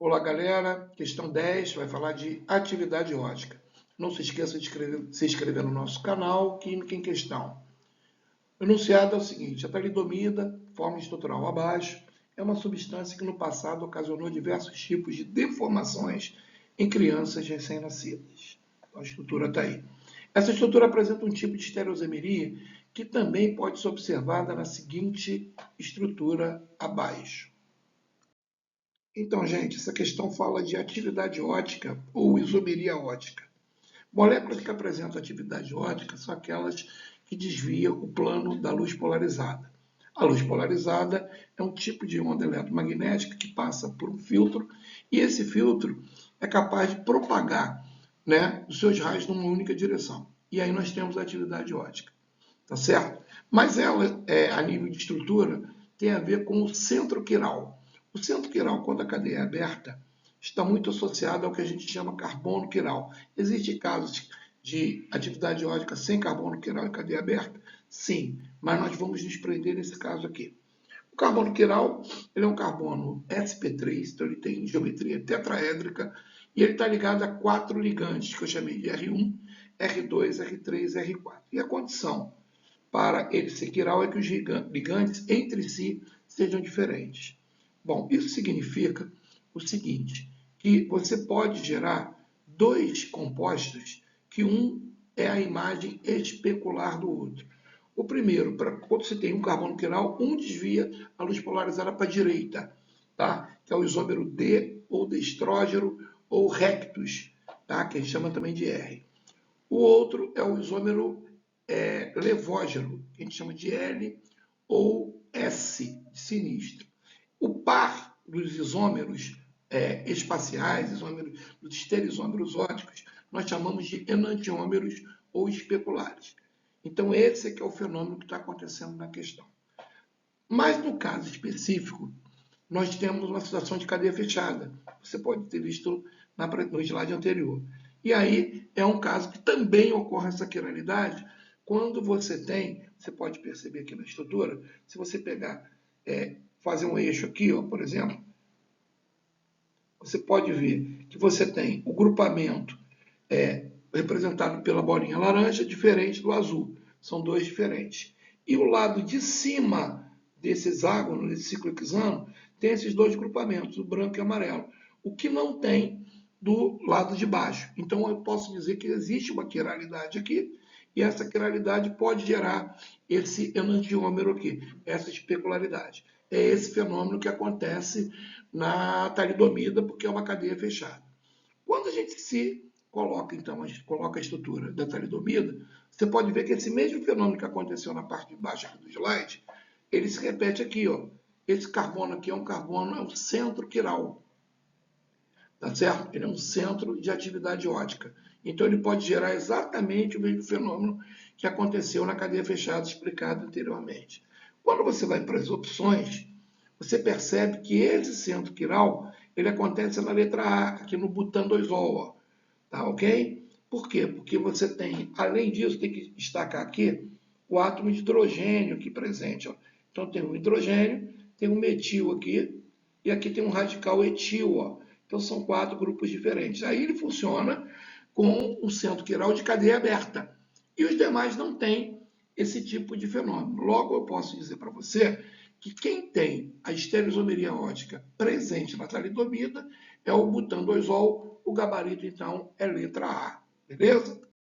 Olá, galera. Questão 10 vai falar de atividade ótica. Não se esqueça de se inscrever no nosso canal, Química em Questão. O enunciado é o seguinte: a talidomida, forma estrutural abaixo, é uma substância que no passado ocasionou diversos tipos de deformações em crianças recém-nascidas. Então, a estrutura está aí. Essa estrutura apresenta um tipo de estereosemeria que também pode ser observada na seguinte estrutura abaixo. Então, gente, essa questão fala de atividade ótica ou isomeria ótica. Moléculas que apresentam atividade ótica são aquelas que desviam o plano da luz polarizada. A luz polarizada é um tipo de onda eletromagnética que passa por um filtro e esse filtro é capaz de propagar, os seus raios numa única direção. E aí nós temos a atividade ótica, tá certo? Mas ela, a nível de estrutura, tem a ver com o centro quiral. O centro quiral, quando a cadeia é aberta, está muito associado ao que a gente chama carbono quiral. Existem casos de atividade eólica sem carbono quiral e cadeia aberta? Sim, mas nós vamos nos prender nesse caso aqui. O carbono quiral, ele é um carbono sp3, então ele tem geometria tetraédrica e ele está ligado a 4 ligantes, que eu chamei de R1, R2, R3 e R4. E a condição para ele ser quiral é que os ligantes entre si sejam diferentes. Bom, isso significa o seguinte, que você pode gerar dois compostos que um é a imagem especular do outro. O primeiro, quando você tem um carbono quiral, um desvia a luz polarizada para a direita, tá? Que é o isômero D, ou destrógeno, ou rectus, tá? Que a gente chama também de R. O outro é o isômero levógeno, que a gente chama de L ou S, de sinistro. O par dos isômeros espaciais, dos estereoisômeros óticos, nós chamamos de enantiômeros ou especulares. Então, esse é que é o fenômeno que está acontecendo na questão. Mas, no caso específico, nós temos uma situação de cadeia fechada. Você pode ter visto no slide anterior. E aí é um caso que também ocorre essa quiralidade quando você tem, você pode perceber aqui na estrutura, se você pegar, fazer um eixo aqui, ó, por exemplo, você pode ver que você tem o grupamento representado pela bolinha laranja, diferente do azul. São dois diferentes. E o lado de cima desse hexágono, desse ciclo hexano, tem esses dois grupamentos, o branco e o amarelo. O que não tem do lado de baixo. Então, eu posso dizer que existe uma quiralidade aqui, e essa quiralidade pode gerar esse enantiômero aqui, essa especularidade. É esse fenômeno que acontece na talidomida, porque é uma cadeia fechada. Quando a gente coloca a estrutura da talidomida, você pode ver que esse mesmo fenômeno que aconteceu na parte de baixo aqui do slide, ele se repete aqui, ó. Esse carbono aqui é um centro quiral, tá certo? Ele é um centro de atividade ótica. Então ele pode gerar exatamente o mesmo fenômeno que aconteceu na cadeia fechada explicado anteriormente. Quando você vai para as opções, você percebe que esse centro quiral, ele acontece na letra A, aqui no butandosol, ó. Tá ok? Por quê? Porque você tem, além disso, tem que destacar aqui o átomo de hidrogênio aqui presente. Ó. Então tem um hidrogênio, tem um metil aqui, e aqui tem um radical etil. Ó. Então são 4 grupos diferentes. Aí ele funciona com um centro quiral de cadeia aberta. E os demais não têm esse tipo de fenômeno. Logo, eu posso dizer para você que quem tem a estereoisomeria ótica presente na talidomida é o butandosol. O gabarito, então, é letra A. Beleza?